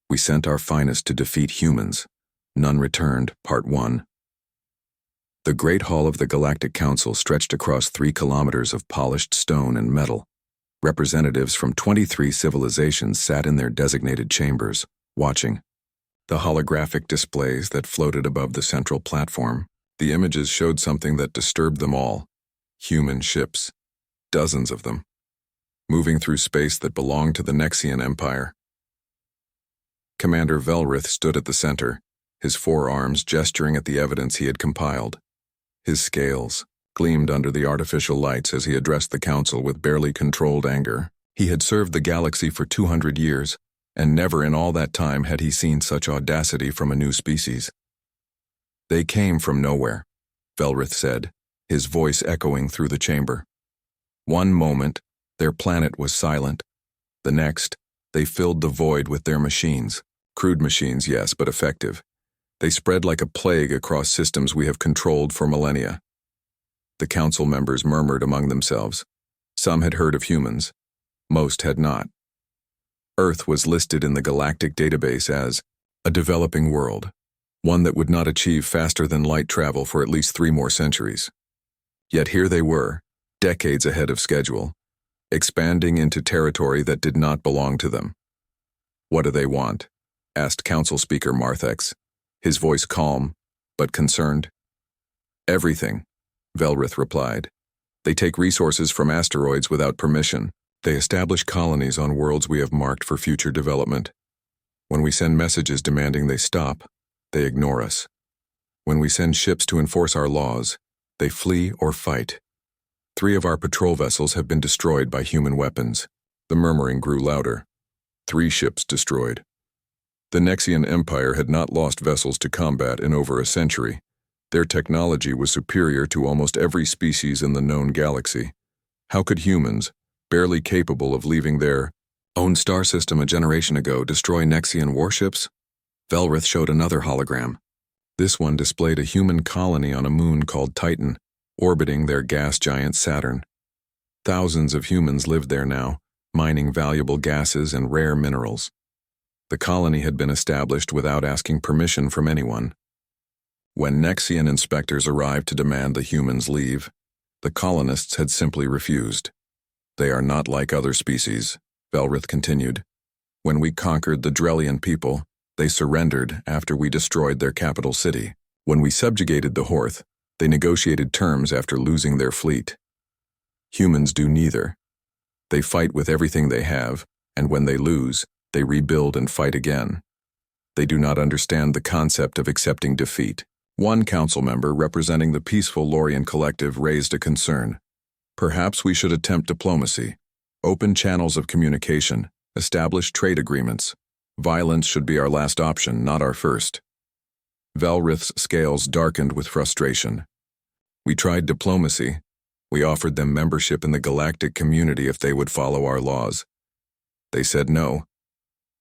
We sent our finest to defeat humans. None returned, Part 1. The Great Hall of the Galactic Council stretched across 3 kilometers of polished stone and metal. Representatives from 23 civilizations sat in their designated chambers, watching. The holographic displays that floated above the central platform, the images showed something that disturbed them all. Human ships. Dozens of them. Moving through space that belonged to the Nexian Empire. Commander Velrith stood at the center, his forearms gesturing at the evidence he had compiled. His scales gleamed under the artificial lights as he addressed the council with barely controlled anger. He had served the galaxy for 200 years, and never in all that time had he seen such audacity from a new species. They came from nowhere, Velrith said, his voice echoing through the chamber. One moment, their planet was silent. The next, they filled the void with their machines. Crude machines, yes, but effective. They spread like a plague across systems we have controlled for millennia. The council members murmured among themselves. Some had heard of humans. Most had not. Earth was listed in the galactic database as a developing world, one that would not achieve faster than light travel for at least 3 more centuries. Yet here they were, decades ahead of schedule, expanding into territory that did not belong to them. What do they want? Asked Council Speaker Marthex, his voice calm, but concerned. Everything, Velrith replied. They take resources from asteroids without permission. They establish colonies on worlds we have marked for future development. When we send messages demanding they stop, they ignore us. When we send ships to enforce our laws, they flee or fight. 3 of our patrol vessels have been destroyed by human weapons. The murmuring grew louder. 3 ships destroyed. The Nexian Empire had not lost vessels to combat in over a century. Their technology was superior to almost every species in the known galaxy. How could humans, barely capable of leaving their own star system a generation ago, destroy Nexian warships? Velrith showed another hologram. This one displayed a human colony on a moon called Titan, orbiting their gas giant Saturn. Thousands of humans lived there now, mining valuable gases and rare minerals. The colony had been established without asking permission from anyone. When Nexian inspectors arrived to demand the humans leave, the colonists had simply refused. They are not like other species, Velrith continued. When we conquered the Drellian people, they surrendered after we destroyed their capital city. When we subjugated the Horth, they negotiated terms after losing their fleet. Humans do neither. They fight with everything they have, and when they lose, they rebuild and fight again. They do not understand the concept of accepting defeat. One council member representing the peaceful Lorian collective raised a concern. Perhaps we should attempt diplomacy, open channels of communication, establish trade agreements. Violence should be our last option, not our first. Velrith's scales darkened with frustration. We tried diplomacy. We offered them membership in the galactic community if they would follow our laws. They said no.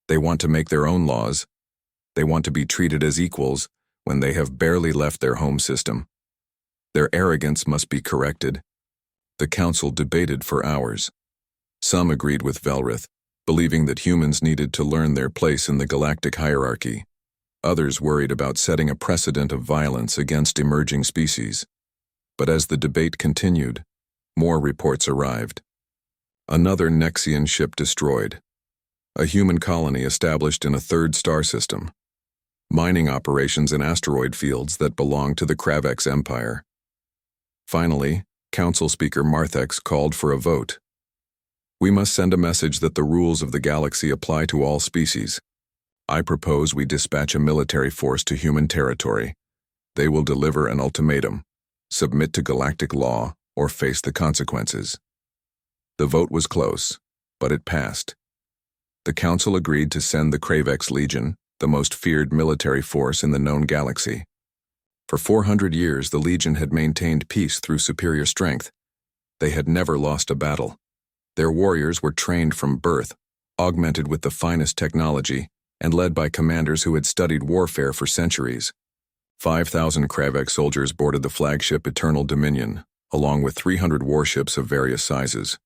They want to make their own laws. They want to be treated as equals when they have barely left their home system. Their arrogance must be corrected. The council debated for hours. Some agreed with Velrith, believing that humans needed to learn their place in the galactic hierarchy. Others worried about setting a precedent of violence against emerging species. But as the debate continued, more reports arrived. Another Nexian ship destroyed. A human colony established in a 3rd star system. Mining operations in asteroid fields that belonged to the Kravex Empire. Finally, Council Speaker Marthex called for a vote. We must send a message that the rules of the galaxy apply to all species. I propose we dispatch a military force to human territory. They will deliver an ultimatum, submit to galactic law, or face the consequences. The vote was close, but it passed. The council agreed to send the Kravex Legion, the most feared military force in the known galaxy. For 400 years, the Legion had maintained peace through superior strength. They had never lost a battle. Their warriors were trained from birth, augmented with the finest technology, and led by commanders who had studied warfare for centuries. 5,000 Kravex soldiers boarded the flagship Eternal Dominion, along with 300 warships of various sizes.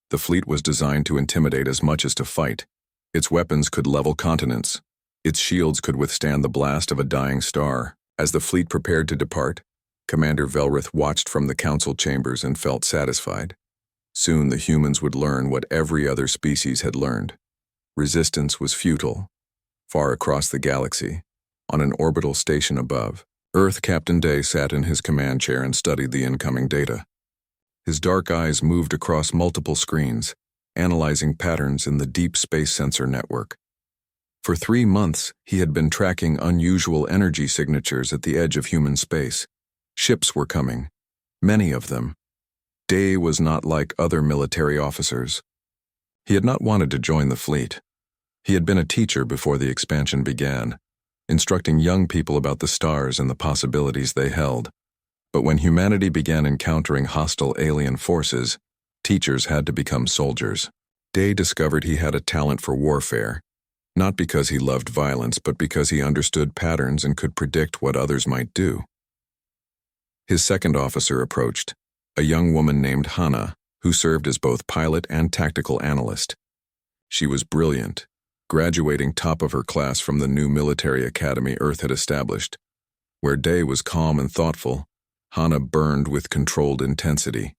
The fleet was designed to intimidate as much as to fight. Its weapons could level continents, Its shields could withstand the blast of a dying star. As the fleet prepared to depart, Commander Velrith watched from the council chambers and felt satisfied. Soon the humans would learn what every other species had learned. Resistance was futile. Far across the galaxy, on an orbital station above, Earth Captain Day sat in his command chair and studied the incoming data. His dark eyes moved across multiple screens, analyzing patterns in the deep space sensor network. For 3 months, he had been tracking unusual energy signatures at the edge of human space. Ships were coming, many of them. Day was not like other military officers. He had not wanted to join the fleet. He had been a teacher before the expansion began, instructing young people about the stars and the possibilities they held. But when humanity began encountering hostile alien forces, teachers had to become soldiers. Day discovered he had a talent for warfare, not because he loved violence, but because he understood patterns and could predict what others might do. His second officer approached, a young woman named Hannah, who served as both pilot and tactical analyst. She was brilliant, graduating top of her class from the new military academy Earth had established. Where Day was calm and thoughtful, Hannah burned with controlled intensity.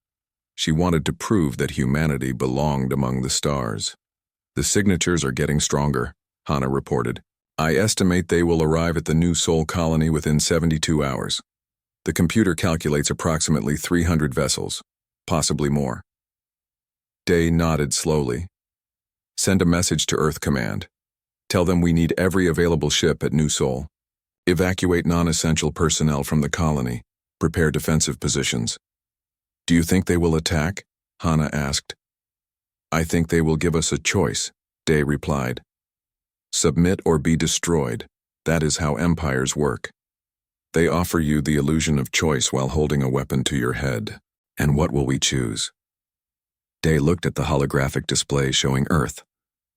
She wanted to prove that humanity belonged among the stars. "The signatures are getting stronger," Hannah reported. "I estimate they will arrive at the new Sol colony within 72 hours. The computer calculates approximately 300 vessels, possibly more." Day nodded slowly. "Send a message to Earth Command. Tell them we need every available ship at New Sol. Evacuate non-essential personnel from the colony. Prepare defensive positions." "Do you think they will attack?" Hannah asked. "I think they will give us a choice," Day replied. "Submit or be destroyed. That is how empires work. They offer you the illusion of choice while holding a weapon to your head. And what will we choose?" Day looked at the holographic display showing Earth,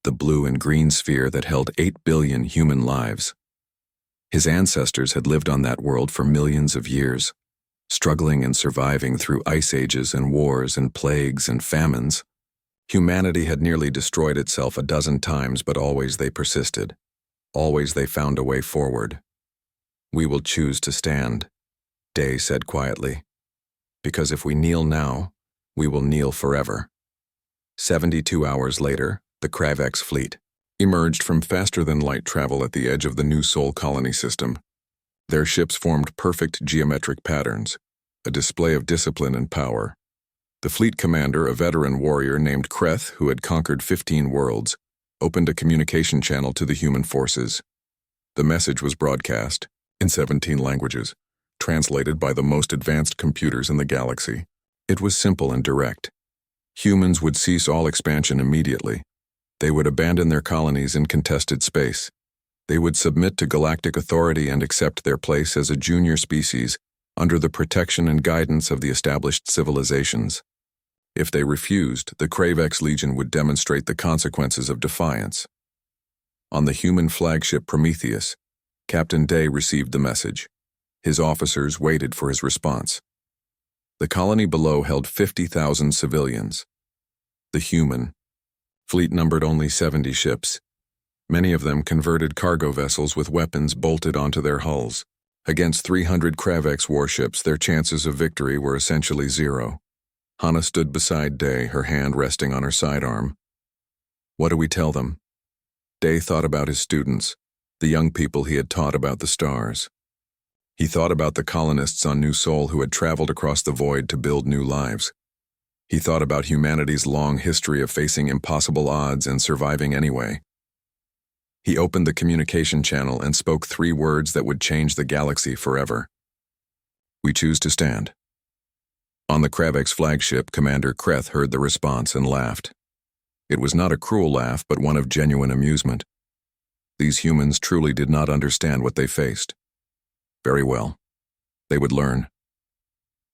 the blue and green sphere that held 8 billion human lives. His ancestors had lived on that world for millions of years, struggling and surviving through ice ages and wars and plagues and famines. Humanity had nearly destroyed itself a dozen times, but always they persisted. Always they found a way forward. "We will choose to stand," Day said quietly. "Because if we kneel now, we will kneel forever." 72 hours later, the Kravex fleet emerged from faster-than-light travel at the edge of the new Sol colony system. Their ships formed perfect geometric patterns, a display of discipline and power. The fleet commander, a veteran warrior named Kreth, who had conquered 15 worlds, opened a communication channel to the human forces. The message was broadcast, in 17 languages, translated by the most advanced computers in the galaxy. It was simple and direct. Humans would cease all expansion immediately. They would abandon their colonies in contested space. They would submit to galactic authority and accept their place as a junior species under the protection and guidance of the established civilizations. If they refused, the Kravex Legion would demonstrate the consequences of defiance. On the human flagship Prometheus, Captain Day received the message. His officers waited for his response. The colony below held 50,000 civilians. The human fleet numbered only 70 ships. Many of them converted cargo vessels with weapons bolted onto their hulls. Against 300 Kravex warships, their chances of victory were essentially zero. Hannah stood beside Day, her hand resting on her sidearm. "What do we tell them?" Day thought about his students, the young people he had taught about the stars. He thought about the colonists on New Sol who had traveled across the void to build new lives. He thought about humanity's long history of facing impossible odds and surviving anyway. He opened the communication channel and spoke 3 words that would change the galaxy forever. "We choose to stand." On the Kravex flagship, Commander Kreth heard the response and laughed. It was not a cruel laugh, but one of genuine amusement. These humans truly did not understand what they faced. Very well. They would learn.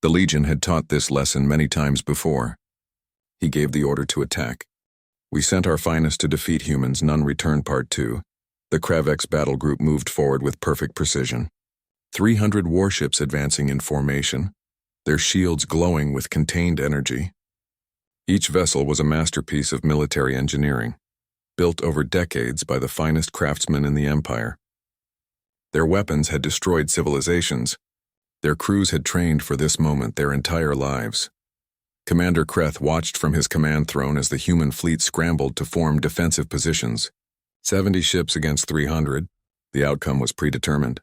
The Legion had taught this lesson many times before. He gave the order to attack. "We sent our finest to defeat humans, none returned. Part 2. The Kravex battle group moved forward with perfect precision. 300 warships advancing in formation, their shields glowing with contained energy. Each vessel was a masterpiece of military engineering. built over decades by the finest craftsmen in the Empire. Their weapons had destroyed civilizations. Their crews had trained for this moment their entire lives. Commander Kreth watched from his command throne as the human fleet scrambled to form defensive positions. 70 ships against 300. The outcome was predetermined.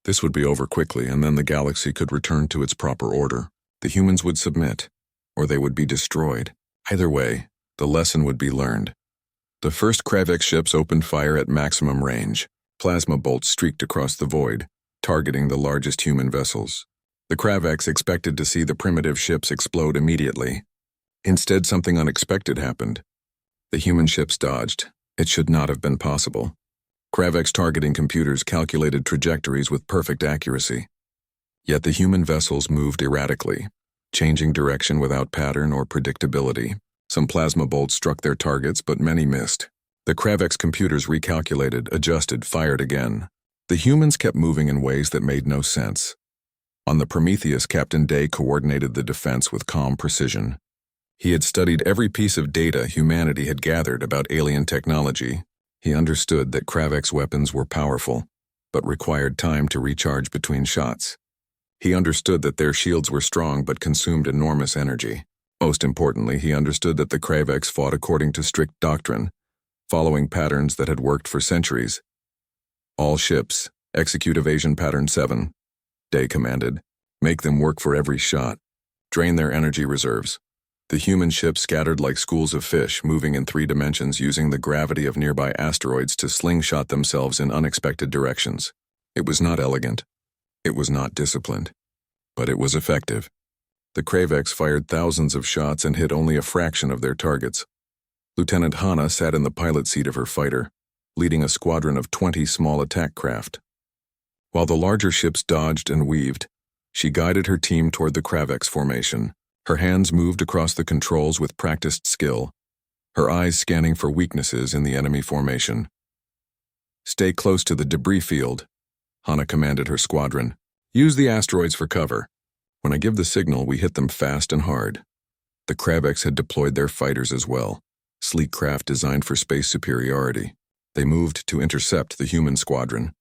This would be over quickly, and then the galaxy could return to its proper order. The humans would submit, or they would be destroyed. Either way, the lesson would be learned. The first Kravex ships opened fire at maximum range. Plasma bolts streaked across the void, targeting the largest human vessels. The Kravex expected to see the primitive ships explode immediately. Instead, something unexpected happened. The human ships dodged. It should not have been possible. Kravex targeting computers calculated trajectories with perfect accuracy. Yet the human vessels moved erratically, changing direction without pattern or predictability. Some plasma bolts struck their targets, but many missed. The Kravex computers recalculated, adjusted, fired again. The humans kept moving in ways that made no sense. On the Prometheus, Captain Day coordinated the defense with calm precision. He had studied every piece of data humanity had gathered about alien technology. He understood that Kravex weapons were powerful, but required time to recharge between shots. He understood that their shields were strong but consumed enormous energy. Most importantly, he understood that the Kravex fought according to strict doctrine, following patterns that had worked for centuries. All ships, execute evasion pattern 7, Day commanded. Make them work for every shot. Drain their energy reserves. The human ships scattered like schools of fish, moving in 3 dimensions using the gravity of nearby asteroids to slingshot themselves in unexpected directions. It was not elegant. It was not disciplined. But it was effective. The Kravex fired thousands of shots and hit only a fraction of their targets. Lieutenant Hana sat in the pilot seat of her fighter, leading a squadron of 20 small attack craft. While the larger ships dodged and weaved, she guided her team toward the Kravex formation. Her hands moved across the controls with practiced skill, her eyes scanning for weaknesses in the enemy formation. Stay close to the debris field, Hana commanded her squadron. Use the asteroids for cover. When I give the signal, we hit them fast and hard. The Kravex had deployed their fighters as well, sleek craft designed for space superiority. They moved to intercept the human squadron,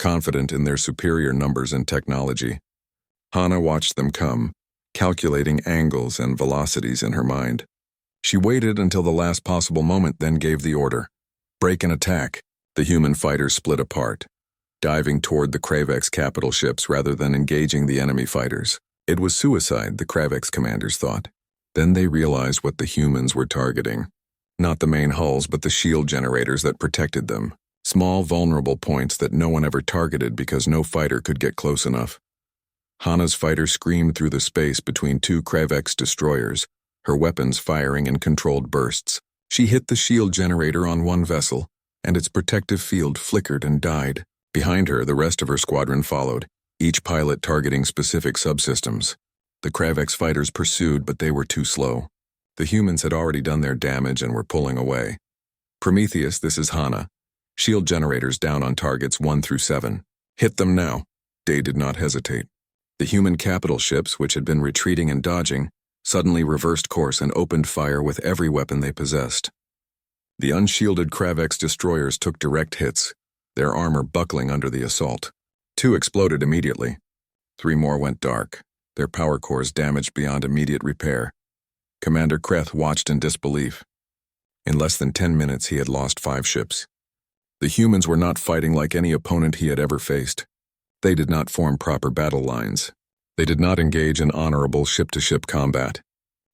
confident in their superior numbers and technology. Hana watched them come, calculating angles and velocities in her mind. She waited until the last possible moment, then gave the order. Break and attack. The human fighters split apart, diving toward the Kravex capital ships rather than engaging the enemy fighters. It was suicide, the Kravex commanders thought. Then they realized what the humans were targeting. Not the main hulls, but the shield generators that protected them. Small, vulnerable points that no one ever targeted because no fighter could get close enough. Hana's fighter screamed through the space between 2 Kravex destroyers, her weapons firing in controlled bursts. She hit the shield generator on one vessel, and its protective field flickered and died. Behind her, the rest of her squadron followed, each pilot targeting specific subsystems. The Kravex fighters pursued, but they were too slow. The humans had already done their damage and were pulling away. Prometheus, this is Hana. Shield generators down on targets 1 through 7. Hit them now. Day did not hesitate. The human capital ships, which had been retreating and dodging, suddenly reversed course and opened fire with every weapon they possessed. The unshielded Kravex destroyers took direct hits, their armor buckling under the assault. 2 exploded immediately. 3 more went dark, their power cores damaged beyond immediate repair. Commander Kreth watched in disbelief. In less than 10 minutes, he had lost 5 ships. The humans were not fighting like any opponent he had ever faced. They did not form proper battle lines. They did not engage in honorable ship-to-ship combat.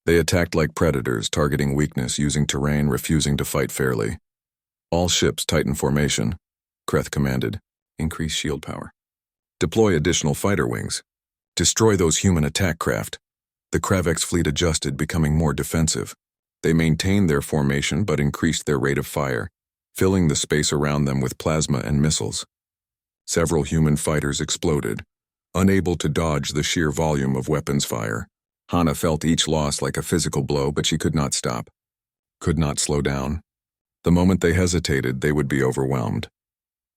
They attacked like predators, targeting weakness, using terrain, refusing to fight fairly. All ships tighten formation, Kreth commanded. Increase shield power. Deploy additional fighter wings. Destroy those human attack craft. The Kravex fleet adjusted, becoming more defensive. They maintained their formation but increased their rate of fire, filling the space around them with plasma and missiles. Several human fighters exploded, unable to dodge the sheer volume of weapons fire. Hana felt each loss like a physical blow, but she could not stop, could not slow down. The moment they hesitated, they would be overwhelmed.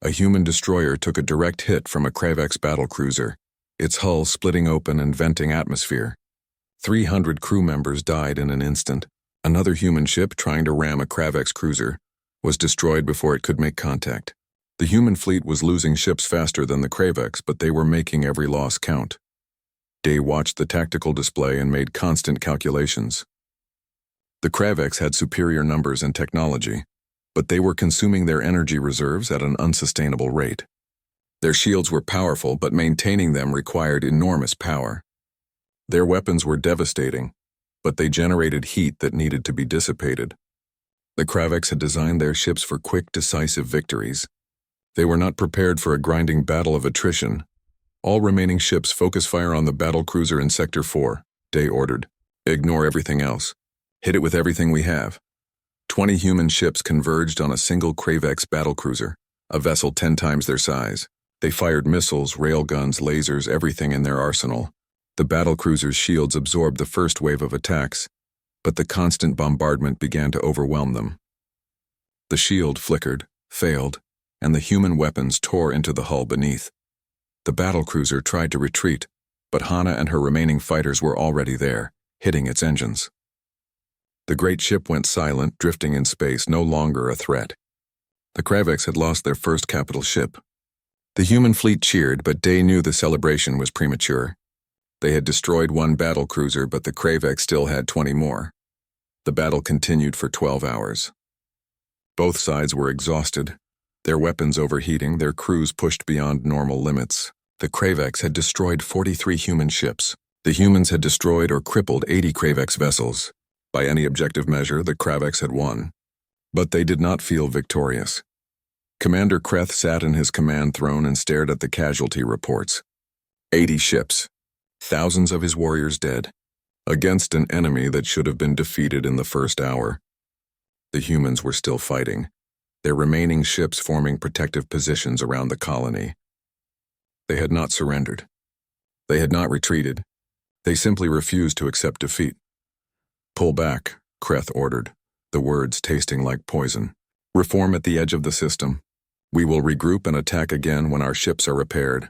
A human destroyer took a direct hit from a Kravex battlecruiser, its hull splitting open and venting atmosphere. 300 crew members died in an instant. Another human ship trying to ram a Kravex cruiser, was destroyed before it could make contact. The human fleet was losing ships faster than the Kravex, but they were making every loss count. Day watched the tactical display and made constant calculations. The Kravex had superior numbers and technology, but they were consuming their energy reserves at an unsustainable rate. Their shields were powerful, but maintaining them required enormous power. Their weapons were devastating, but they generated heat that needed to be dissipated. The Kravex had designed their ships for quick, decisive victories. They were not prepared for a grinding battle of attrition. All remaining ships focus fire on the battlecruiser in Sector 4, Day ordered. Ignore everything else. Hit it with everything we have. 20 human ships converged on a single Kravex battlecruiser, a vessel 10 times their size. They fired missiles, railguns, lasers, everything in their arsenal. The battlecruiser's shields absorbed the first wave of attacks, but the constant bombardment began to overwhelm them. The shield flickered, failed, and the human weapons tore into the hull beneath. The battlecruiser tried to retreat, but Hana and her remaining fighters were already there, hitting its engines. The great ship went silent, drifting in space, no longer a threat. The Kravex had lost their first capital ship. The human fleet cheered, but Day knew the celebration was premature. They had destroyed one battlecruiser, but the Kravex still had 20 more. The battle continued for 12 hours. Both sides were exhausted, their weapons overheating, their crews pushed beyond normal limits. The Kravex had destroyed 43 human ships. The humans had destroyed or crippled 80 Kravex vessels. By any objective measure, the Kravex had won. But they did not feel victorious. Commander Kreth sat in his command throne and stared at the casualty reports. 80 ships. Thousands of his warriors dead. Against an enemy that should have been defeated in the first hour. The humans were still fighting, their remaining ships forming protective positions around the colony. They had not surrendered. They had not retreated. They simply refused to accept defeat. Pull back, Kreth ordered, the words tasting like poison. Reform at the edge of the system. We will regroup and attack again when our ships are repaired.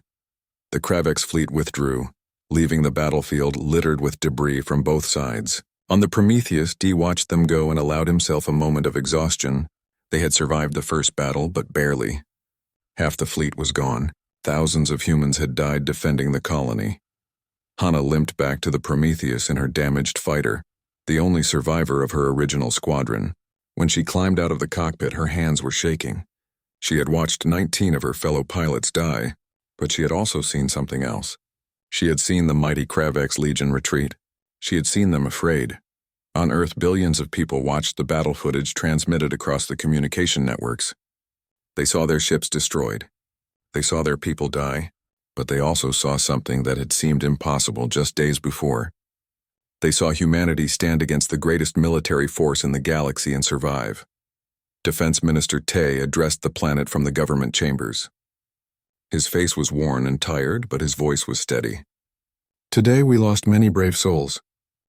The Kravex fleet withdrew, leaving the battlefield littered with debris from both sides. On the Prometheus, Dee watched them go and allowed himself a moment of exhaustion. They had survived the first battle, but barely. Half the fleet was gone. Thousands of humans had died defending the colony. Hana limped back to the Prometheus in her damaged fighter, the only survivor of her original squadron. When she climbed out of the cockpit, her hands were shaking. She had watched 19 of her fellow pilots die, but she had also seen something else. She had seen the mighty Kravex Legion retreat. She had seen them afraid. On Earth, billions of people watched the battle footage transmitted across the communication networks. They saw their ships destroyed. They saw their people die, but they also saw something that had seemed impossible just days before. They saw humanity stand against the greatest military force in the galaxy and survive. Defense Minister Tay addressed the planet from the government chambers. His face was worn and tired, but his voice was steady. Today we lost many brave souls.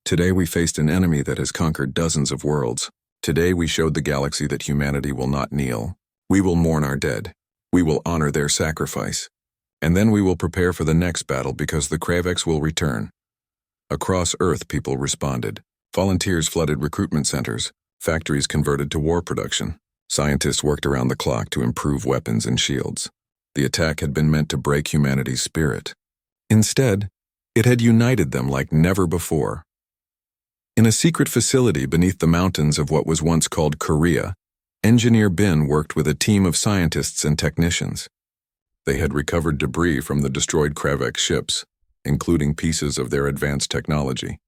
Today we faced an enemy that has conquered dozens of worlds. Today we showed the galaxy that humanity will not kneel. We will mourn our dead. We will honor their sacrifice. And then we will prepare for the next battle because the Kravex will return. Across Earth, people responded. Volunteers flooded recruitment centers. Factories converted to war production. Scientists worked around the clock to improve weapons and shields. The attack had been meant to break humanity's spirit. Instead, it had united them like never before. In a secret facility beneath the mountains of what was once called Korea, Engineer Bin worked with a team of scientists and technicians. They had recovered debris from the destroyed Kravex ships, including pieces of their advanced technology.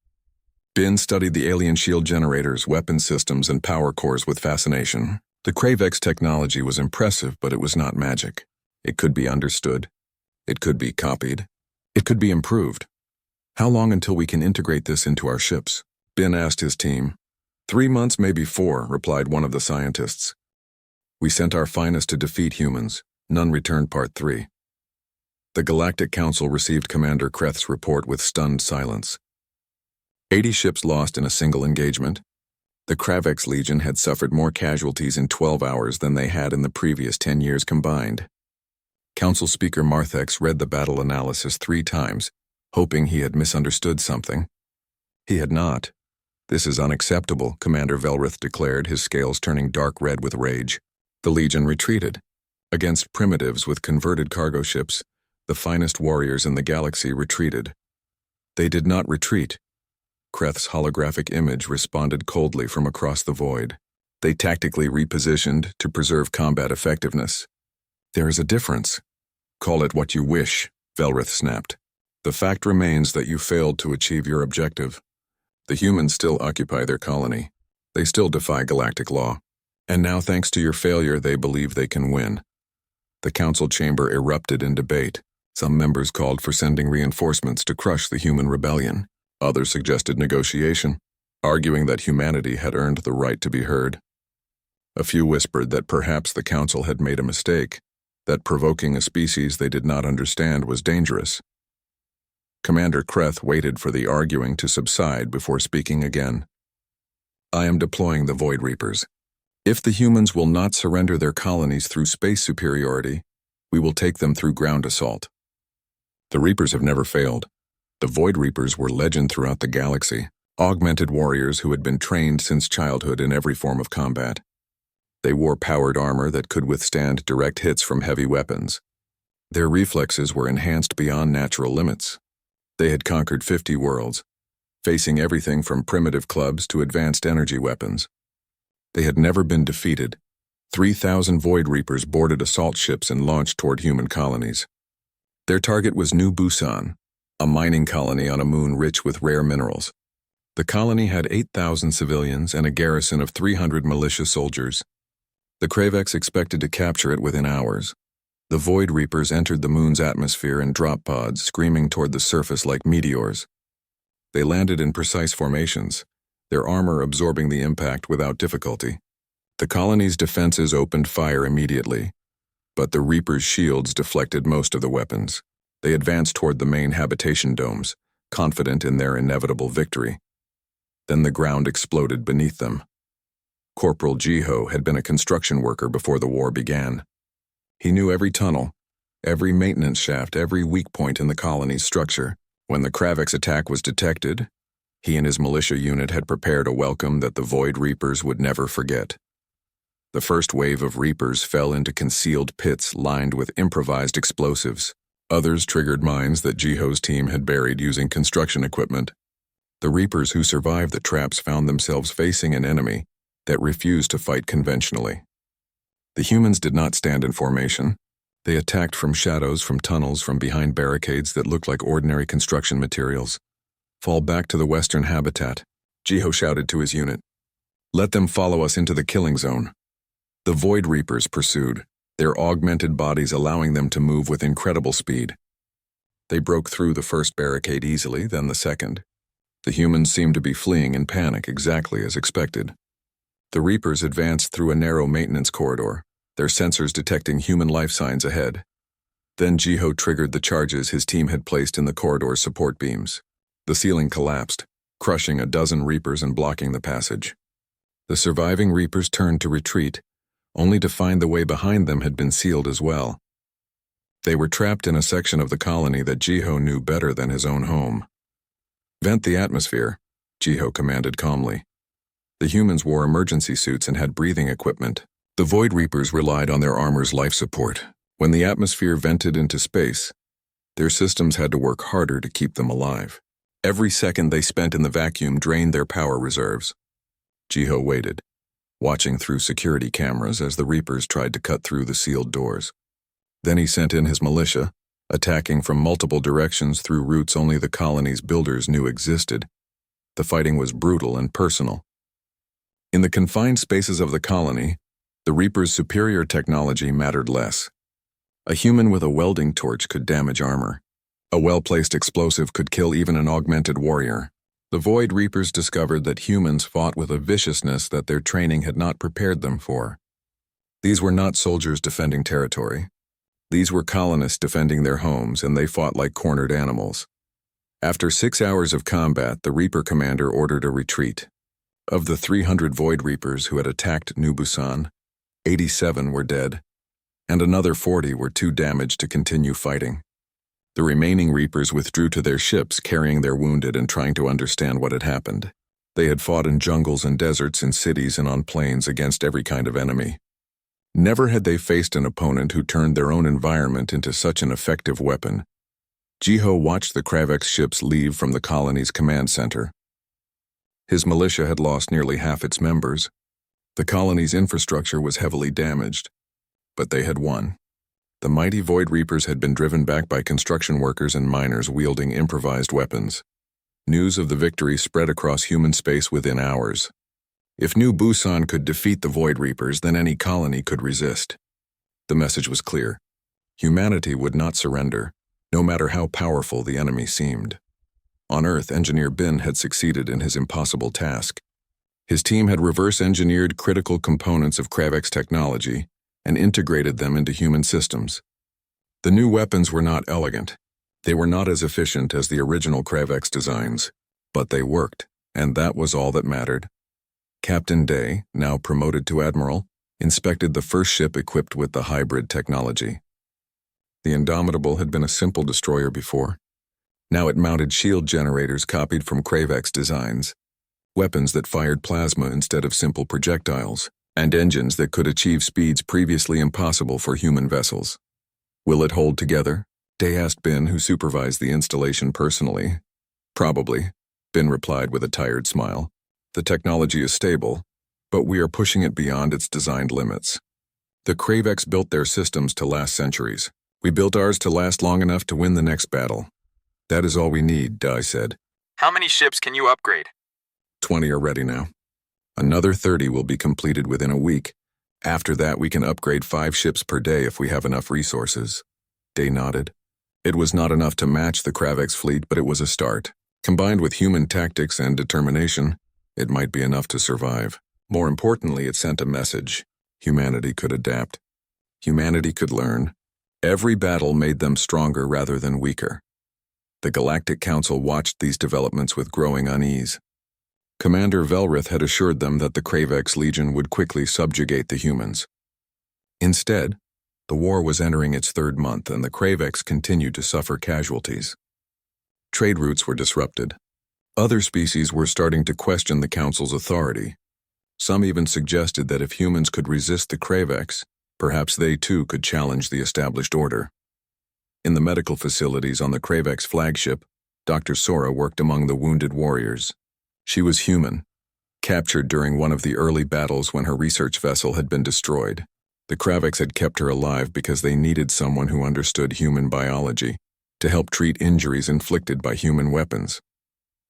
Bin studied the alien shield generators, weapon systems, and power cores with fascination. The Kravex technology was impressive, but it was not magic. It could be understood. It could be copied. It could be improved. How long until we can integrate this into our ships? Bin asked his team. 3 months, maybe 4, replied one of the scientists. We sent our finest to defeat humans. None returned. Part 3. The Galactic Council received Commander Kreth's report with stunned silence. 80 ships lost in a single engagement. The Kravex Legion had suffered more casualties in 12 hours than they had in the previous 10 years combined. Council Speaker Marthex read the battle analysis 3 times, hoping he had misunderstood something. He had not. "This is unacceptable," Commander Velrith declared, his scales turning dark red with rage. The Legion retreated. Against primitives with converted cargo ships, the finest warriors in the galaxy retreated. They did not retreat. Kreth's holographic image responded coldly from across the void. They tactically repositioned to preserve combat effectiveness. "There is a difference." "Call it what you wish," Velrith snapped. "The fact remains that you failed to achieve your objective. The humans still occupy their colony. They still defy galactic law. And now, thanks to your failure, they believe they can win." The council chamber erupted in debate. Some members called for sending reinforcements to crush the human rebellion. Others suggested negotiation, arguing that humanity had earned the right to be heard. A few whispered that perhaps the council had made a mistake, that provoking a species they did not understand was dangerous. Commander Kreth waited for the arguing to subside before speaking again. "I am deploying the Void Reapers. If the humans will not surrender their colonies through space superiority, we will take them through ground assault." The Reapers have never failed. The Void Reapers were legend throughout the galaxy, augmented warriors who had been trained since childhood in every form of combat. They wore powered armor that could withstand direct hits from heavy weapons. Their reflexes were enhanced beyond natural limits. They had conquered 50 worlds, facing everything from primitive clubs to advanced energy weapons. They had never been defeated. 3,000 Void Reapers boarded assault ships and launched toward human colonies. Their target was New Busan, a mining colony on a moon rich with rare minerals. The colony had 8,000 civilians and a garrison of 300 militia soldiers. The Kravex expected to capture it within hours. The Void Reapers entered the moon's atmosphere in drop pods, screaming toward the surface like meteors. They landed in precise formations, their armor absorbing the impact without difficulty. The colony's defenses opened fire immediately, but the Reapers' shields deflected most of the weapons. They advanced toward the main habitation domes, confident in their inevitable victory. Then the ground exploded beneath them. Corporal Jiho had been a construction worker before the war began. He knew every tunnel, every maintenance shaft, every weak point in the colony's structure. When the Kravex attack was detected, he and his militia unit had prepared a welcome that the Void Reapers would never forget. The first wave of Reapers fell into concealed pits lined with improvised explosives. Others triggered mines that Jiho's team had buried using construction equipment. The Reapers who survived the traps found themselves facing an enemy that refused to fight conventionally. The humans did not stand in formation. They attacked from shadows, from tunnels, from behind barricades that looked like ordinary construction materials. "Fall back to the western habitat," Jiho shouted to his unit. "Let them follow us into the killing zone." The Void Reapers pursued, their augmented bodies allowing them to move with incredible speed. They broke through the first barricade easily, then the second. The humans seemed to be fleeing in panic, exactly as expected. The Reapers advanced through a narrow maintenance corridor, their sensors detecting human life signs ahead. Then Jiho triggered the charges his team had placed in the corridor's support beams. The ceiling collapsed, crushing a dozen Reapers and blocking the passage. The surviving Reapers turned to retreat, only to find the way behind them had been sealed as well. They were trapped in a section of the colony that Jiho knew better than his own home. "Vent the atmosphere," Jiho commanded calmly. The humans wore emergency suits and had breathing equipment. The Void Reapers relied on their armor's life support. When the atmosphere vented into space, their systems had to work harder to keep them alive. Every second they spent in the vacuum drained their power reserves. Jiho waited, watching through security cameras as the Reapers tried to cut through the sealed doors. Then he sent in his militia, attacking from multiple directions through routes only the colony's builders knew existed. The fighting was brutal and personal. In the confined spaces of the colony, the Reapers' superior technology mattered less. A human with a welding torch could damage armor. A well-placed explosive could kill even an augmented warrior. The Void Reapers discovered that humans fought with a viciousness that their training had not prepared them for. These were not soldiers defending territory. These were colonists defending their homes, and they fought like cornered animals. After 6 hours of combat, the Reaper commander ordered a retreat. Of the 300 Void Reapers who had attacked New Busan, 87 were dead, and another 40 were too damaged to continue fighting. The remaining Reapers withdrew to their ships, carrying their wounded and trying to understand what had happened. They had fought in jungles and deserts, in cities and on plains against every kind of enemy. Never had they faced an opponent who turned their own environment into such an effective weapon. Jiho watched the Kravex ships leave from the colony's command center. His militia had lost nearly half its members. The colony's infrastructure was heavily damaged. But they had won. The mighty Void Reapers had been driven back by construction workers and miners wielding improvised weapons. News of the victory spread across human space within hours. If New Busan could defeat the Void Reapers, then any colony could resist. The message was clear. Humanity would not surrender, no matter how powerful the enemy seemed. On Earth, Engineer Bin had succeeded in his impossible task. His team had reverse-engineered critical components of Kravex technology and integrated them into human systems. The new weapons were not elegant. They were not as efficient as the original Kravex designs, but they worked, and that was all that mattered. Captain Day, now promoted to Admiral, inspected the first ship equipped with the hybrid technology. The Indomitable had been a simple destroyer before. Now it mounted shield generators copied from Kravex designs, weapons that fired plasma instead of simple projectiles, and engines that could achieve speeds previously impossible for human vessels. Will it hold together? Day asked Bin, who supervised the installation personally. Probably, Bin replied with a tired smile. The technology is stable, but we are pushing it beyond its designed limits. The Kravex built their systems to last centuries. We built ours to last long enough to win the next battle. That is all we need, Dai said. How many ships can you upgrade? 20 are ready now. Another 30 will be completed within a week. After that, we can upgrade 5 ships per day if we have enough resources. Day nodded. It was not enough to match the Kravex fleet, but it was a start. Combined with human tactics and determination, it might be enough to survive. More importantly, it sent a message. Humanity could adapt. Humanity could learn. Every battle made them stronger rather than weaker. The Galactic Council watched these developments with growing unease. Commander Velrith had assured them that the Kravex Legion would quickly subjugate the humans. Instead, the war was entering its 3rd month and the Kravex continued to suffer casualties. Trade routes were disrupted. Other species were starting to question the Council's authority. Some even suggested that if humans could resist the Kravex, perhaps they too could challenge the established order. In the medical facilities on the Kravex flagship, Dr. Sora worked among the wounded warriors. She was human, captured during one of the early battles when her research vessel had been destroyed. The Kravex had kept her alive because they needed someone who understood human biology to help treat injuries inflicted by human weapons.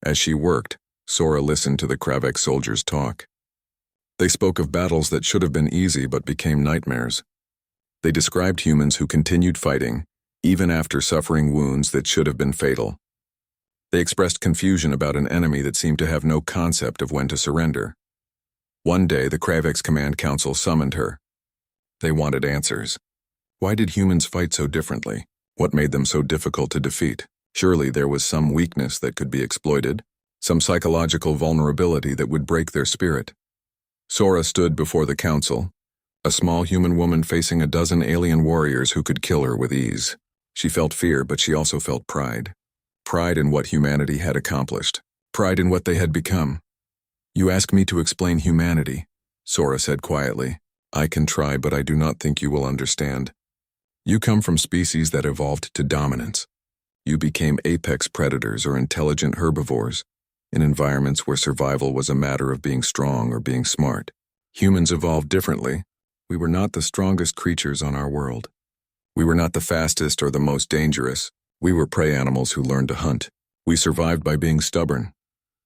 As she worked, Sora listened to the Kravex soldiers talk. They spoke of battles that should have been easy but became nightmares. They described humans who continued fighting, even after suffering wounds that should have been fatal. They expressed confusion about an enemy that seemed to have no concept of when to surrender. One day, the Kravex Command Council summoned her. They wanted answers. Why did humans fight so differently? What made them so difficult to defeat? Surely there was some weakness that could be exploited, some psychological vulnerability that would break their spirit. Sora stood before the council, a small human woman facing a dozen alien warriors who could kill her with ease. She felt fear, but she also felt pride. Pride in what humanity had accomplished. Pride in what they had become. You ask me to explain humanity, Sora said quietly. I can try, but I do not think you will understand. You come from species that evolved to dominance. You became apex predators or intelligent herbivores, in environments where survival was a matter of being strong or being smart. Humans evolved differently. We were not the strongest creatures on our world. We were not the fastest or the most dangerous. We were prey animals who learned to hunt. We survived by being stubborn.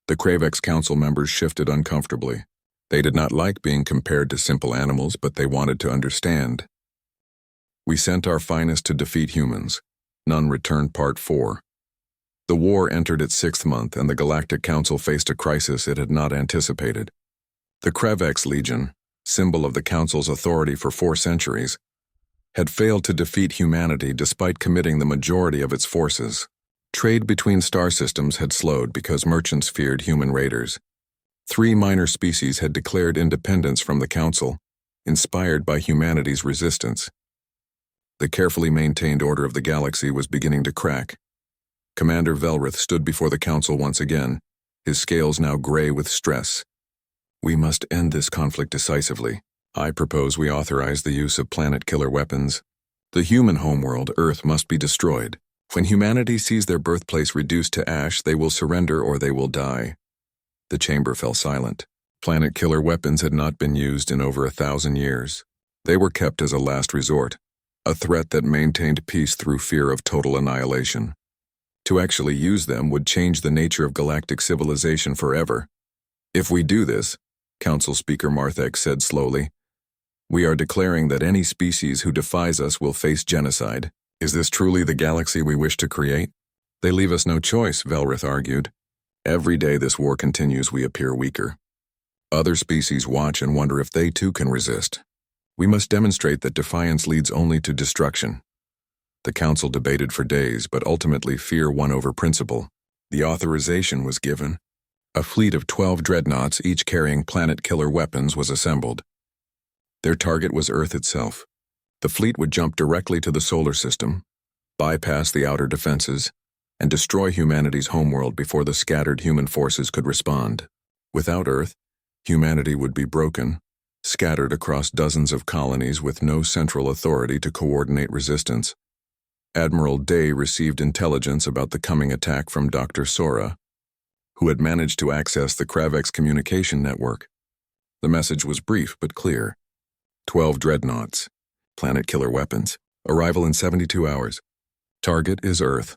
The Kravex Council members shifted uncomfortably. They did not like being compared to simple animals, but they wanted to understand. We sent our finest to defeat humans. None returned. Part 4. The war entered its 6th month, and the Galactic Council faced a crisis it had not anticipated. The Kravex Legion, symbol of the Council's authority for 4 centuries, had failed to defeat humanity despite committing the majority of its forces. Trade between star systems had slowed because merchants feared human raiders. 3 minor species had declared independence from the Council, inspired by humanity's resistance. The carefully maintained order of the galaxy was beginning to crack. Commander Velrith stood before the Council once again, his scales now gray with stress. We must end this conflict decisively. I propose we authorize the use of planet-killer weapons. The human homeworld, Earth, must be destroyed. When humanity sees their birthplace reduced to ash, they will surrender or they will die. The chamber fell silent. Planet-killer weapons had not been used in over 1,000 years. They were kept as a last resort, a threat that maintained peace through fear of total annihilation. To actually use them would change the nature of galactic civilization forever. If we do this, Council Speaker Marthek said slowly, we are declaring that any species who defies us will face genocide. Is this truly the galaxy we wish to create? They leave us no choice, Velrith argued. Every day this war continues, we appear weaker. Other species watch and wonder if they too can resist. We must demonstrate that defiance leads only to destruction. The council debated for days, but ultimately fear won over principle. The authorization was given. A fleet of 12 dreadnoughts, each carrying planet-killer weapons, was assembled. Their target was Earth itself. The fleet would jump directly to the solar system, bypass the outer defenses, and destroy humanity's homeworld before the scattered human forces could respond. Without Earth, humanity would be broken, scattered across dozens of colonies with no central authority to coordinate resistance. Admiral Day received intelligence about the coming attack from Dr. Sora, who had managed to access the Kravex communication network. The message was brief but clear. 12 dreadnoughts, planet-killer weapons, arrival in 72 hours. Target is Earth.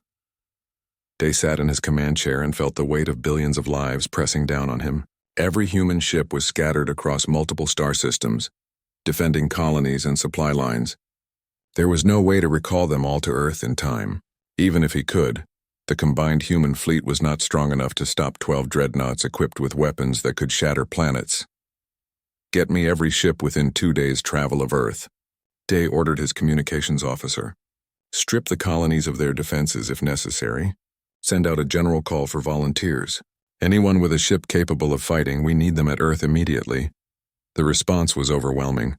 Day sat in his command chair and felt the weight of billions of lives pressing down on him. Every human ship was scattered across multiple star systems, defending colonies and supply lines. There was no way to recall them all to Earth in time. Even if he could, the combined human fleet was not strong enough to stop 12 dreadnoughts equipped with weapons that could shatter planets. Get me every ship within 2 days' travel of Earth. Day ordered his communications officer. Strip the colonies of their defenses if necessary. Send out a general call for volunteers. Anyone with a ship capable of fighting, we need them at Earth immediately. The response was overwhelming.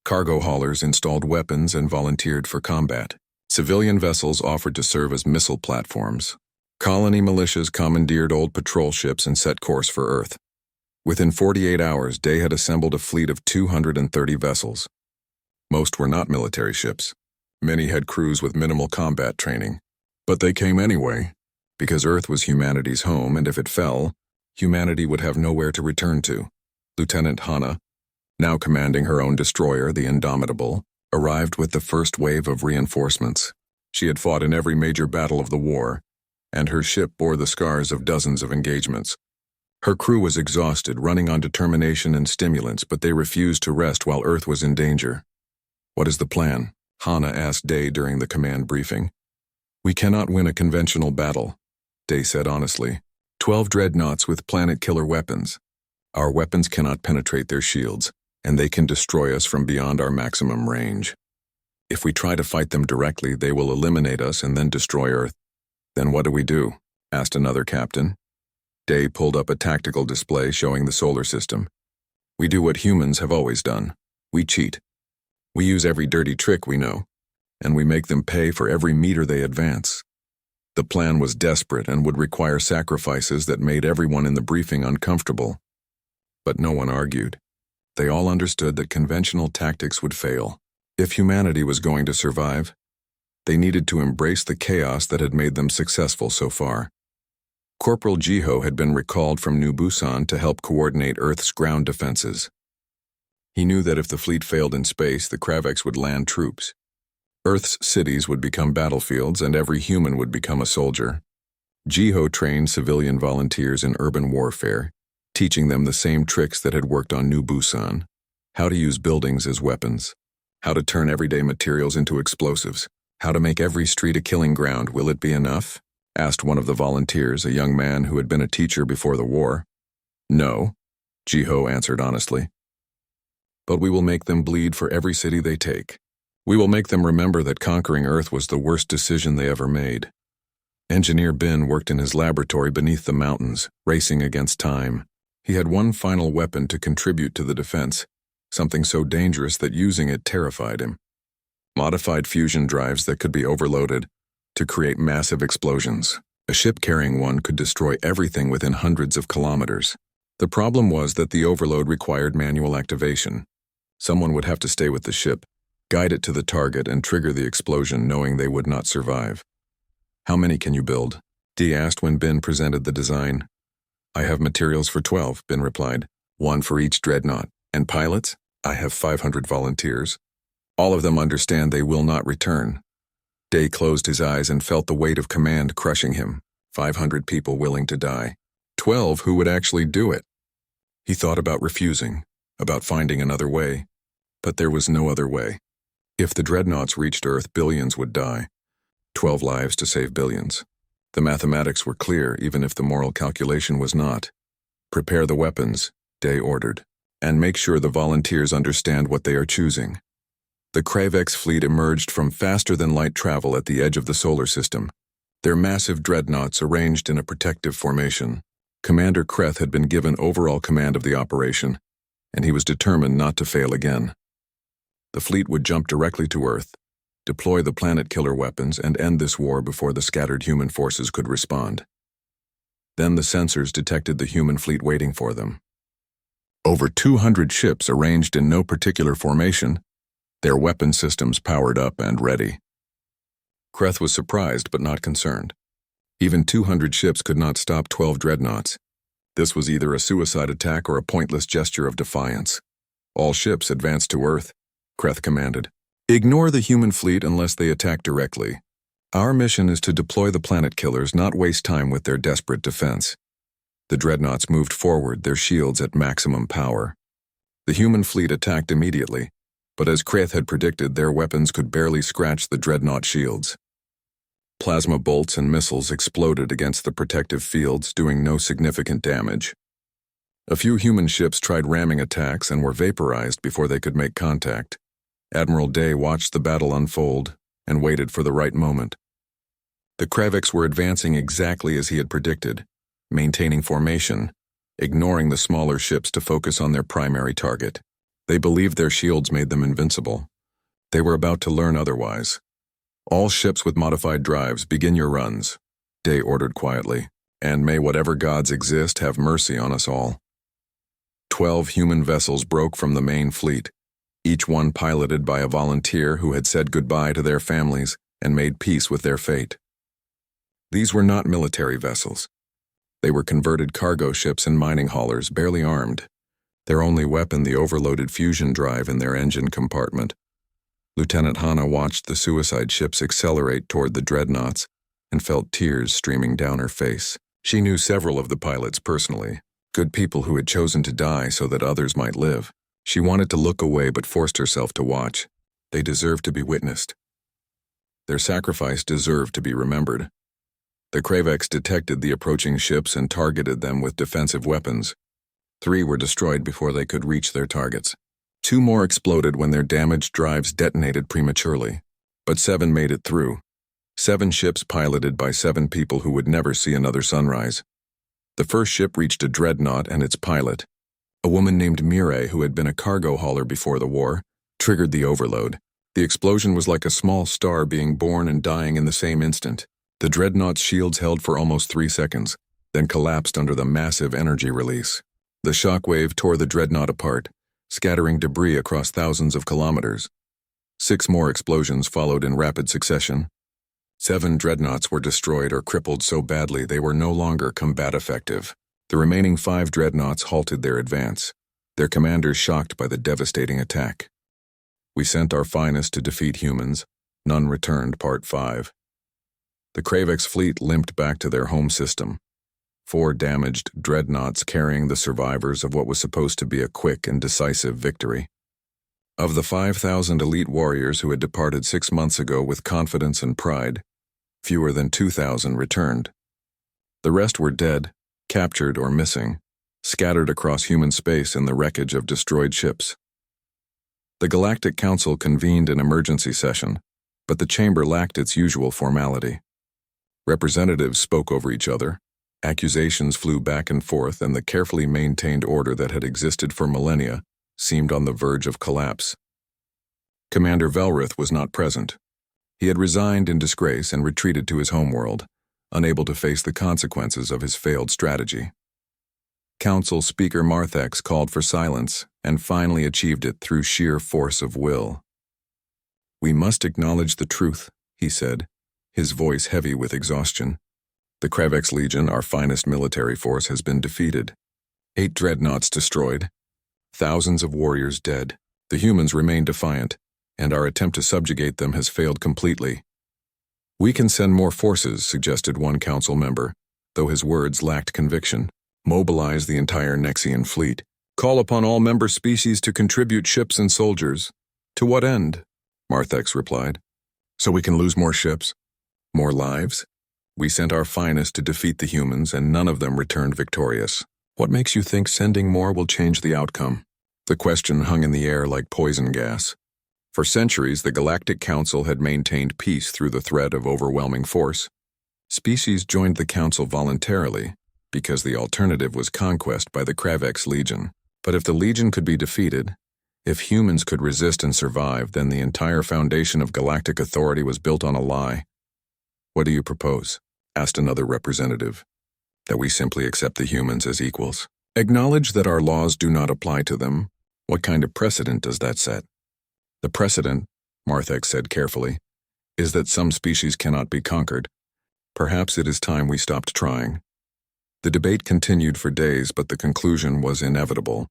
Cargo haulers installed weapons and volunteered for combat. Civilian vessels offered to serve as missile platforms. Colony militias commandeered old patrol ships and set course for Earth. Within 48 hours, Day had assembled a fleet of 230 vessels. Most were not military ships. Many had crews with minimal combat training. But they came anyway, because Earth was humanity's home, and if it fell, humanity would have nowhere to return to. Lieutenant Hana, now commanding her own destroyer, the Indomitable, arrived with the first wave of reinforcements. She had fought in every major battle of the war, and her ship bore the scars of dozens of engagements. Her crew was exhausted, running on determination and stimulants, but they refused to rest while Earth was in danger. What is the plan? Hana asked Day during the command briefing. We cannot win a conventional battle, Day said honestly. 12 dreadnoughts with planet-killer weapons. Our weapons cannot penetrate their shields, and they can destroy us from beyond our maximum range. If we try to fight them directly, they will eliminate us and then destroy Earth. Then what do we do? Asked another captain. Day pulled up a tactical display showing the solar system. We do what humans have always done. We cheat. We use every dirty trick we know, and we make them pay for every meter they advance. The plan was desperate and would require sacrifices that made everyone in the briefing uncomfortable. But no one argued. They all understood that conventional tactics would fail. If humanity was going to survive, they needed to embrace the chaos that had made them successful so far. Corporal Jiho had been recalled from New Busan to help coordinate Earth's ground defenses. He knew that if the fleet failed in space, the Kravex would land troops. Earth's cities would become battlefields, and every human would become a soldier. Jiho trained civilian volunteers in urban warfare, teaching them the same tricks that had worked on New Busan: how to use buildings as weapons, how to turn everyday materials into explosives, how to make every street a killing ground. Will it be enough? Asked one of the volunteers, a young man who had been a teacher before the war. No, Jiho answered honestly. But we will make them bleed for every city they take. We will make them remember that conquering Earth was the worst decision they ever made. Engineer Bin worked in his laboratory beneath the mountains, racing against time. He had one final weapon to contribute to the defense, something so dangerous that using it terrified him. Modified fusion drives that could be overloaded to create massive explosions. A ship carrying one could destroy everything within hundreds of kilometers. The problem was that the overload required manual activation. Someone would have to stay with the ship, guide it to the target, and trigger the explosion knowing they would not survive. "How many can you build?" Dee asked when Ben presented the design. "I have materials for 12, Ben replied. "One for each dreadnought. And pilots? I have 500 volunteers. All of them understand they will not return." Day closed his eyes and felt the weight of command crushing him. 500 people willing to die. 12 who would actually do it. He thought about refusing, about finding another way. But there was no other way. If the dreadnoughts reached Earth, billions would die. 12 lives to save billions. The mathematics were clear, even if the moral calculation was not. "Prepare the weapons," Day ordered, "and make sure the volunteers understand what they are choosing." The Kravex fleet emerged from faster-than-light travel at the edge of the solar system, their massive dreadnoughts arranged in a protective formation. Commander Kreth had been given overall command of the operation, and he was determined not to fail again. The fleet would jump directly to Earth, deploy the planet-killer weapons, and end this war before the scattered human forces could respond. Then the sensors detected the human fleet waiting for them. Over 200 ships arranged in no particular formation, their weapon systems powered up and ready. Kreth was surprised but not concerned. Even 200 ships could not stop 12 dreadnoughts. This was either a suicide attack or a pointless gesture of defiance. "All ships advance to Earth," Kreth commanded. "Ignore the human fleet unless they attack directly. Our mission is to deploy the planet killers, not waste time with their desperate defense." The dreadnoughts moved forward, their shields at maximum power. The human fleet attacked immediately, but as Kreth had predicted, their weapons could barely scratch the dreadnought shields. Plasma bolts and missiles exploded against the protective fields, doing no significant damage. A few human ships tried ramming attacks and were vaporized before they could make contact. Admiral Day watched the battle unfold and waited for the right moment. The Kravex were advancing exactly as he had predicted, maintaining formation, ignoring the smaller ships to focus on their primary target. They believed their shields made them invincible. They were about to learn otherwise. "All ships with modified drives, begin your runs," Day ordered quietly, "and may whatever gods exist have mercy on us all." 12 human vessels broke from the main fleet, each one piloted by a volunteer who had said goodbye to their families and made peace with their fate. These were not military vessels. They were converted cargo ships and mining haulers, barely armed. Their only weapon the overloaded fusion drive in their engine compartment. Lieutenant Hana watched the suicide ships accelerate toward the dreadnoughts and felt tears streaming down her face. She knew several of the pilots personally, good people who had chosen to die so that others might live. She wanted to look away but forced herself to watch. They deserved to be witnessed. Their sacrifice deserved to be remembered. The Kravex detected the approaching ships and targeted them with defensive weapons. 3 were destroyed before they could reach their targets. 2 more exploded when their damaged drives detonated prematurely. But 7 made it through. 7 ships piloted by 7 people who would never see another sunrise. The first ship reached a dreadnought and its pilot, a woman named Mireille who had been a cargo hauler before the war, triggered the overload. The explosion was like a small star being born and dying in the same instant. The dreadnought's shields held for almost 3 seconds, then collapsed under the massive energy release. The shockwave tore the dreadnought apart, scattering debris across thousands of kilometers. 6 more explosions followed in rapid succession. 7 dreadnoughts were destroyed or crippled so badly they were no longer combat effective. The remaining 5 dreadnoughts halted their advance, their commanders shocked by the devastating attack. "We sent our finest to defeat humans. None returned," Part 5. The Kravex fleet limped back to their home system. 4 damaged dreadnoughts carrying the survivors of what was supposed to be a quick and decisive victory. Of the 5,000 elite warriors who had departed 6 months ago with confidence and pride, fewer than 2,000 returned. The rest were dead, captured or missing, scattered across human space in the wreckage of destroyed ships. The Galactic Council convened an emergency session, but the chamber lacked its usual formality. Representatives spoke over each other, accusations flew back and forth, and the carefully maintained order that had existed for millennia seemed on the verge of collapse. Commander Velrith was not present. He had resigned in disgrace and retreated to his homeworld, unable to face the consequences of his failed strategy. Council Speaker Marthex called for silence and finally achieved it through sheer force of will. "We must acknowledge the truth," he said, his voice heavy with exhaustion. "The Kravex Legion, our finest military force, has been defeated. 8 dreadnoughts destroyed. Thousands of warriors dead. The humans remain defiant, and our attempt to subjugate them has failed completely." "We can send more forces," suggested one council member, though his words lacked conviction. "Mobilize the entire Nexian fleet. Call upon all member species to contribute ships and soldiers." "To what end?" Marthex replied. "So we can lose more ships? More lives? We sent our finest to defeat the humans, and none of them returned victorious. What makes you think sending more will change the outcome?" The question hung in the air like poison gas. For centuries, the Galactic Council had maintained peace through the threat of overwhelming force. Species joined the Council voluntarily, because the alternative was conquest by the Kravex Legion. But if the Legion could be defeated, if humans could resist and survive, then the entire foundation of galactic authority was built on a lie. "What do you propose?" asked another representative. "That we simply accept the humans as equals. Acknowledge that our laws do not apply to them. What kind of precedent does that set?" "The precedent," Marthex said carefully, "is that some species cannot be conquered. Perhaps it is time we stopped trying." The debate continued for days, but the conclusion was inevitable.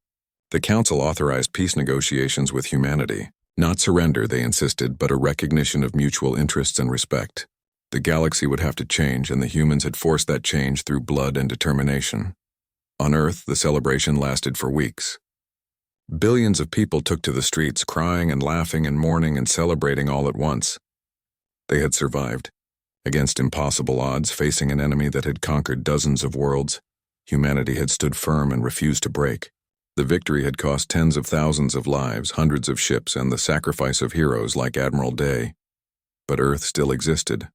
The Council authorized peace negotiations with humanity. Not surrender, they insisted, but a recognition of mutual interests and respect. The galaxy would have to change, and the humans had forced that change through blood and determination. On Earth, the celebration lasted for weeks. Billions of people took to the streets, crying and laughing and mourning and celebrating all at once. They had survived. Against impossible odds, facing an enemy that had conquered dozens of worlds, humanity had stood firm and refused to break. The victory had cost tens of thousands of lives, hundreds of ships, and the sacrifice of heroes like Admiral Day. But Earth still existed.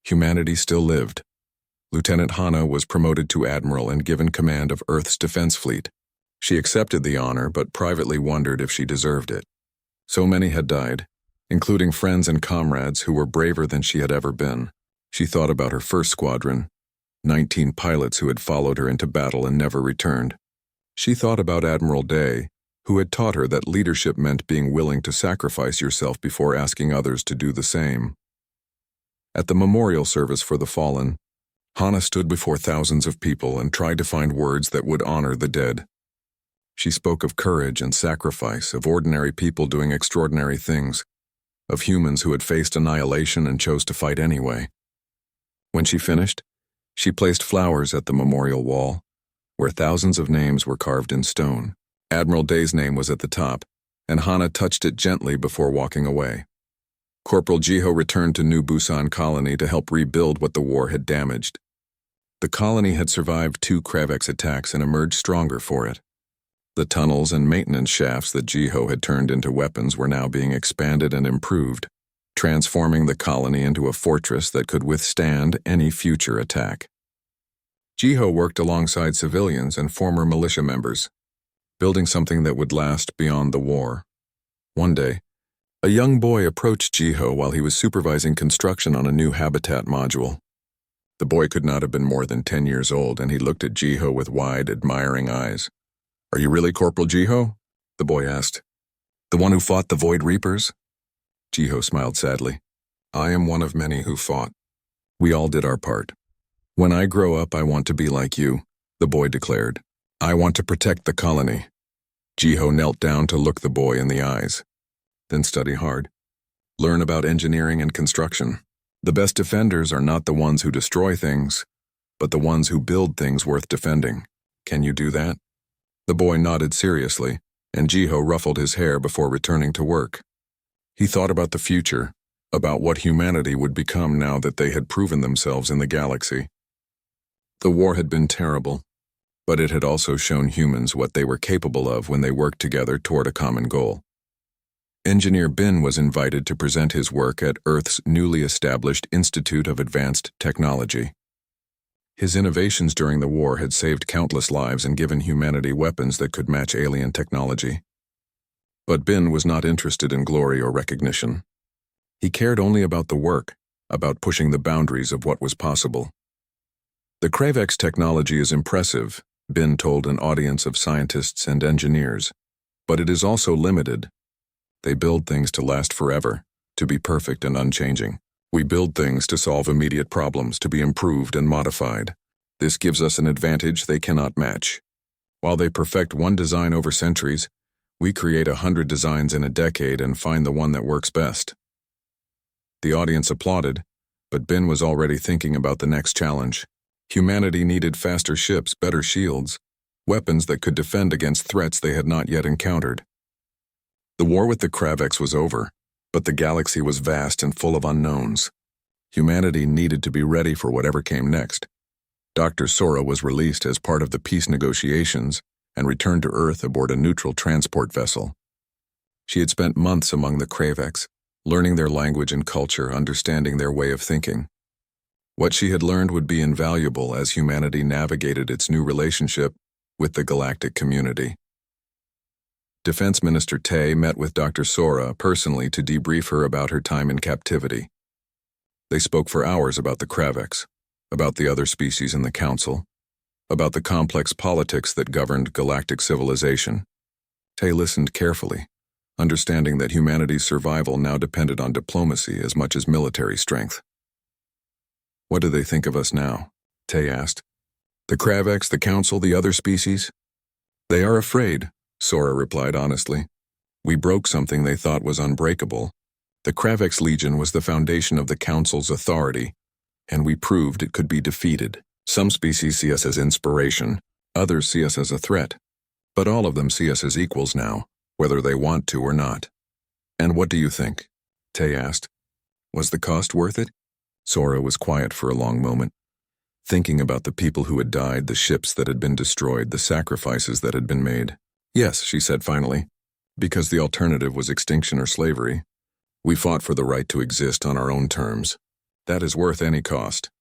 Humanity still lived. Lieutenant Hana was promoted to Admiral and given command of Earth's defense fleet. She accepted the honor, but privately wondered if she deserved it. So many had died, including friends and comrades who were braver than she had ever been. She thought about her first squadron, 19 pilots who had followed her into battle and never returned. She thought about Admiral Day, who had taught her that leadership meant being willing to sacrifice yourself before asking others to do the same. At the memorial service for the fallen, Hana stood before thousands of people and tried to find words that would honor the dead. She spoke of courage and sacrifice, of ordinary people doing extraordinary things, of humans who had faced annihilation and chose to fight anyway. When she finished, she placed flowers at the memorial wall, where thousands of names were carved in stone. Admiral Day's name was at the top, and Hana touched it gently before walking away. Corporal Jiho returned to New Busan Colony to help rebuild what the war had damaged. The colony had survived 2 Kravex attacks and emerged stronger for it. The tunnels and maintenance shafts that Jiho had turned into weapons were now being expanded and improved, transforming the colony into a fortress that could withstand any future attack. Jiho worked alongside civilians and former militia members, building something that would last beyond the war. One day, a young boy approached Jiho while he was supervising construction on a new habitat module. The boy could not have been more than 10 years old, and he looked at Jiho with wide, admiring eyes. "Are you really Corporal Jiho?" the boy asked. "The one who fought the Void Reapers?" Jiho smiled sadly. "I am one of many who fought. We all did our part. When I grow up, I want to be like you," the boy declared. "I want to protect the colony." Jiho knelt down to look the boy in the eyes. "Then study hard. Learn about engineering and construction. The best defenders are not the ones who destroy things, but the ones who build things worth defending. Can you do that?" The boy nodded seriously, and Jiho ruffled his hair before returning to work. He thought about the future, about what humanity would become now that they had proven themselves in the galaxy. The war had been terrible, but it had also shown humans what they were capable of when they worked together toward a common goal. Engineer Bin was invited to present his work at Earth's newly established Institute of Advanced Technology. His innovations during the war had saved countless lives and given humanity weapons that could match alien technology. But Bin was not interested in glory or recognition. He cared only about the work, about pushing the boundaries of what was possible. The Kravex technology is impressive, Bin told an audience of scientists and engineers, but it is also limited. They build things to last forever, to be perfect and unchanging. We build things to solve immediate problems, to be improved and modified. This gives us an advantage they cannot match. While they perfect one design over centuries, we create 100 designs in a decade and find the one that works best. The audience applauded, but Bin was already thinking about the next challenge. Humanity needed faster ships, better shields, weapons that could defend against threats they had not yet encountered. The war with the Kravex was over, but the galaxy was vast and full of unknowns. Humanity needed to be ready for whatever came next. Dr. Sora was released as part of the peace negotiations and returned to Earth aboard a neutral transport vessel. She had spent months among the Kravex, learning their language and culture, understanding their way of thinking. What she had learned would be invaluable as humanity navigated its new relationship with the galactic community. Defense Minister Tay met with Dr. Sora personally to debrief her about her time in captivity. They spoke for hours about the Kravex, about the other species in the Council, about the complex politics that governed galactic civilization. Tay listened carefully, understanding that humanity's survival now depended on diplomacy as much as military strength. "What do they think of us now?" Tay asked. "The Kravex, the Council, the other species?" "They are afraid," Sora replied honestly. "We broke something they thought was unbreakable. The Kravex Legion was the foundation of the Council's authority, and we proved it could be defeated. Some species see us as inspiration, others see us as a threat, but all of them see us as equals now, whether they want to or not." "And what do you think?" Tay asked. "Was the cost worth it?" Sora was quiet for a long moment, thinking about the people who had died, the ships that had been destroyed, the sacrifices that had been made. "Yes," she said finally, "because the alternative was extinction or slavery. We fought for the right to exist on our own terms. That is worth any cost."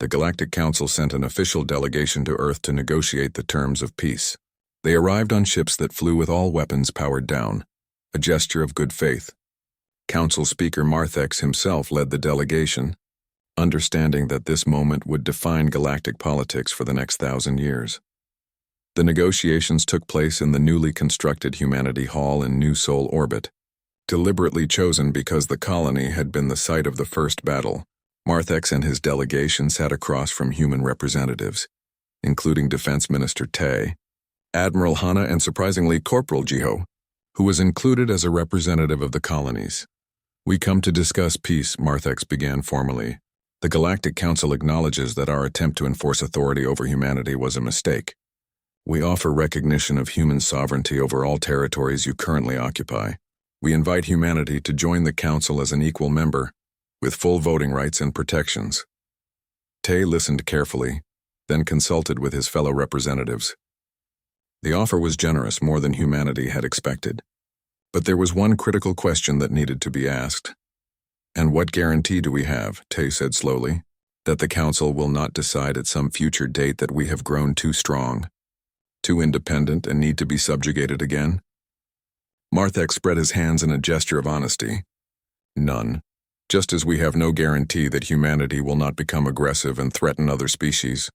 The Galactic Council sent an official delegation to Earth to negotiate the terms of peace. They arrived on ships that flew with all weapons powered down, a gesture of good faith. Council Speaker Marthex himself led the delegation, understanding that this moment would define galactic politics for the next 1,000 years. The negotiations took place in the newly constructed Humanity Hall in New Sol orbit. Deliberately chosen because the colony had been the site of the first battle, Marthex and his delegation sat across from human representatives, including Defense Minister Tay, Admiral Hana, and surprisingly Corporal Jiho, who was included as a representative of the colonies. "We come to discuss peace," Marthex began formally. "The Galactic Council acknowledges that our attempt to enforce authority over humanity was a mistake. We offer recognition of human sovereignty over all territories you currently occupy. We invite humanity to join the Council as an equal member, with full voting rights and protections." Tay listened carefully, then consulted with his fellow representatives. The offer was generous, more than humanity had expected. But there was one critical question that needed to be asked. "And what guarantee do we have," Tay said slowly, "that the Council will not decide at some future date that we have grown too strong, too independent, and need to be subjugated again?" Marthex spread his hands in a gesture of honesty. "None. Just as we have no guarantee that humanity will not become aggressive and threaten other species.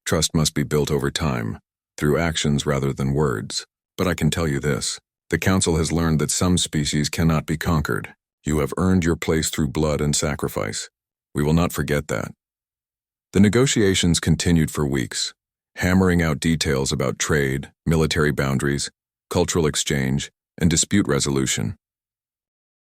Trust must be built over time, through actions rather than words. But I can tell you this. The Council has learned that some species cannot be conquered. You have earned your place through blood and sacrifice. We will not forget that." The negotiations continued for weeks, hammering out details about trade, military boundaries, cultural exchange, and dispute resolution.